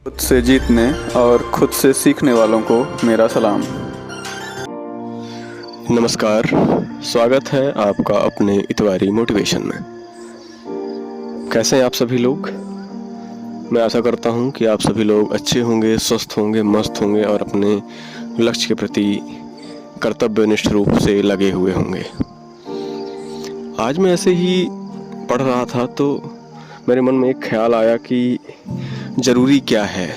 खुद से जीतने और खुद से सीखने वालों को मेरा सलाम। नमस्कार, स्वागत है आपका अपने इतवारी मोटिवेशन में। कैसे हैं आप सभी लोग? मैं आशा करता हूं कि आप सभी लोग अच्छे होंगे, स्वस्थ होंगे, मस्त होंगे और अपने लक्ष्य के प्रति कर्तव्यनिष्ठ रूप से लगे हुए होंगे। आज मैं ऐसे ही पढ़ रहा था तो मेरे मन में एक ख्याल आया कि ज़रूरी क्या है,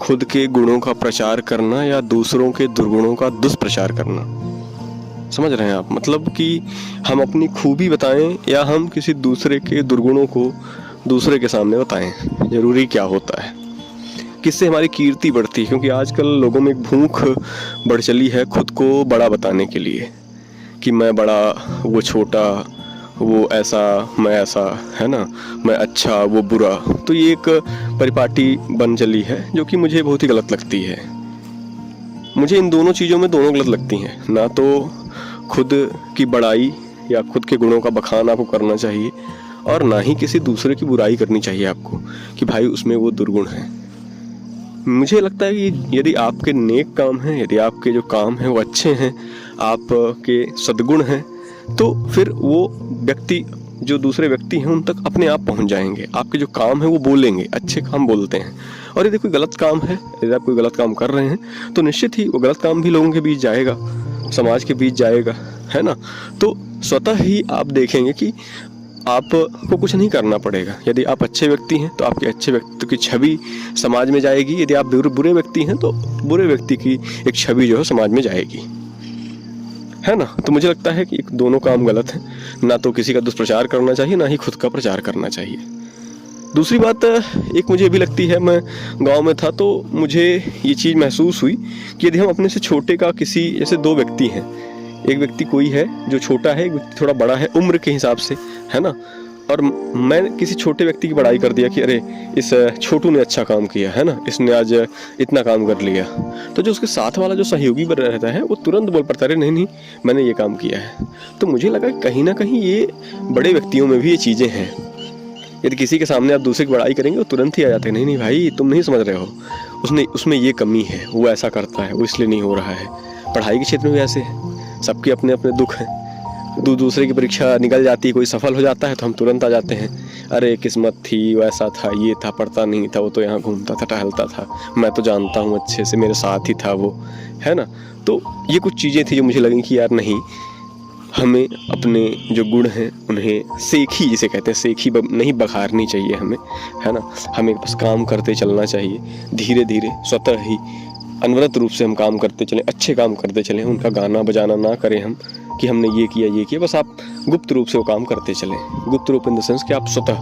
खुद के गुणों का प्रचार करना या दूसरों के दुर्गुणों का दुष्प्रचार करना। समझ रहे हैं आप? मतलब कि हम अपनी खूबी बताएं या हम किसी दूसरे के दुर्गुणों को दूसरे के सामने बताएं, ज़रूरी क्या होता है, किससे हमारी कीर्ति बढ़ती है। क्योंकि आजकल लोगों में एक भूख बढ़ चली है खुद को बड़ा बताने के लिए कि मैं बड़ा, वो छोटा, वो ऐसा, मैं ऐसा, है ना, मैं अच्छा, वो बुरा। तो ये एक परिपाटी बन चली है जो कि मुझे बहुत ही गलत लगती है। मुझे इन दोनों चीज़ों में दोनों गलत लगती हैं। ना तो खुद की बड़ाई या खुद के गुणों का बखान आपको करना चाहिए और ना ही किसी दूसरे की बुराई करनी चाहिए आपको कि भाई उसमें वो दुर्गुण है। मुझे लगता है कि यदि आपके नेक काम हैं, यदि आपके जो काम हैं वो अच्छे हैं, आपके सद्गुण हैं, तो फिर वो व्यक्ति, जो दूसरे व्यक्ति हैं, उन तक अपने आप पहुंच जाएंगे। आपके जो काम है वो बोलेंगे, अच्छे काम बोलते हैं। और यदि कोई गलत काम है, यदि आप कोई गलत काम कर रहे हैं तो निश्चित ही वो गलत काम भी लोगों के बीच जाएगा, समाज के बीच जाएगा, है ना। तो स्वतः ही आप देखेंगे कि आपको कुछ नहीं करना पड़ेगा। यदि आप अच्छे व्यक्ति हैं तो आपके अच्छे व्यक्ति की छवि समाज में जाएगी। यदि आप बुरे व्यक्ति हैं तो बुरे व्यक्ति की एक छवि जो है समाज में जाएगी, है ना। तो मुझे लगता है कि दोनों काम गलत हैं। ना तो किसी का दुष्प्रचार करना चाहिए, ना ही खुद का प्रचार करना चाहिए। दूसरी बात एक मुझे भी लगती है, मैं गांव में था तो मुझे ये चीज़ महसूस हुई कि यदि हम अपने से छोटे का किसी, जैसे दो व्यक्ति हैं, एक व्यक्ति कोई है जो छोटा है, एक व्यक्ति थोड़ा बड़ा है उम्र के हिसाब से, है ना, और मैं किसी छोटे व्यक्ति की बड़ाई कर दिया कि अरे इस छोटू ने अच्छा काम किया, है ना, इसने आज इतना काम कर लिया। तो जो उसके साथ वाला जो सहयोगी बना रहता है वो तुरंत बोल पड़ता है अरे नहीं नहीं मैंने ये काम किया है। तो मुझे लगा कि कहीं ना कहीं ये बड़े व्यक्तियों में भी ये चीज़ें हैं। यदि किसी के सामने आप दूसरे की बड़ाई करेंगे वो तुरंत ही आ जाते हैं, नहीं नहीं भाई तुम नहीं समझ रहे हो, उसमें ये कमी है, वो ऐसा करता है, वो इसलिए नहीं हो रहा है। पढ़ाई के क्षेत्र में भी ऐसे है, सबके अपने अपने दुख हैं। दूसरे की परीक्षा निकल जाती है, कोई सफल हो जाता है तो हम तुरंत आ जाते हैं, अरे किस्मत थी, वैसा था, ये था, पढ़ता नहीं था, वो तो यहाँ घूमता था, टहलता था, मैं तो जानता हूँ अच्छे से, मेरे साथ ही था वो, है ना। तो ये कुछ चीज़ें थी जो मुझे लगी कि यार नहीं, हमें अपने जो गुण हैं उन्हें सेखी, जिसे कहते हैं सेखी नहीं बखारनी चाहिए हमें, है ना। हमें बस काम करते चलना चाहिए, धीरे धीरे स्वतः ही अनवरत रूप से हम काम करते चलें, अच्छे काम करते चलें। उनका गाना बजाना ना करें हम कि हमने ये किया, बस आप गुप्त रूप से वो काम करते चलें। गुप्त रूप इन द सेंस कि आप स्वतः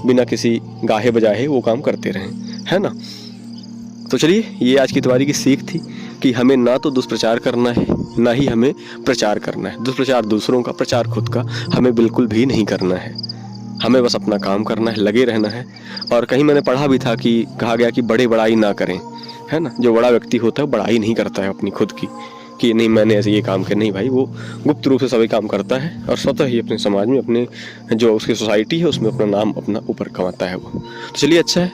बिना किसी गाहे बजाहे वो काम करते रहें, है ना। तो चलिए, ये आज की इतवारी की सीख थी कि हमें ना तो दुष्प्रचार करना है, ना ही हमें प्रचार करना है। दुष्प्रचार दूसरों का, प्रचार खुद का हमें बिल्कुल भी नहीं करना है। हमें बस अपना काम करना है, लगे रहना है। और कहीं मैंने पढ़ा भी था कि कहा गया कि बड़े बड़ाई ना करें, है ना। जो बड़ा व्यक्ति होता है बड़ाई नहीं करता है अपनी खुद की कि नहीं मैंने ऐसे ये काम किया, नहीं भाई, वो गुप्त रूप से सभी काम करता है और स्वतः ही अपने समाज में, अपने जो उसकी सोसाइटी है उसमें अपना नाम अपना ऊपर कमाता है वो। तो चलिए, अच्छा है,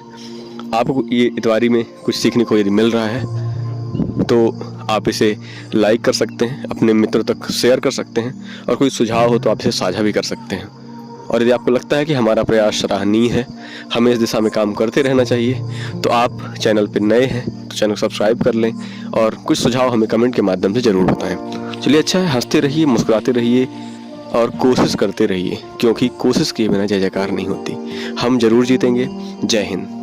आपको ये इतवारी में कुछ सीखने को यदि मिल रहा है तो आप इसे लाइक कर सकते हैं, अपने मित्रों तक शेयर कर सकते हैं, और कोई सुझाव हो तो आप इसे साझा भी कर सकते हैं। और यदि आपको लगता है कि हमारा प्रयास सराहनीय है, हमें इस दिशा में काम करते रहना चाहिए, तो आप चैनल पर नए हैं तो चैनल को सब्सक्राइब कर लें और कुछ सुझाव हमें कमेंट के माध्यम से ज़रूर बताएं। चलिए, अच्छा है, हंसते रहिए, मुस्कुराते रहिए और कोशिश करते रहिए, क्योंकि कोशिश किए बिना जय जयकार नहीं होती। हम जरूर जीतेंगे। जय हिंद।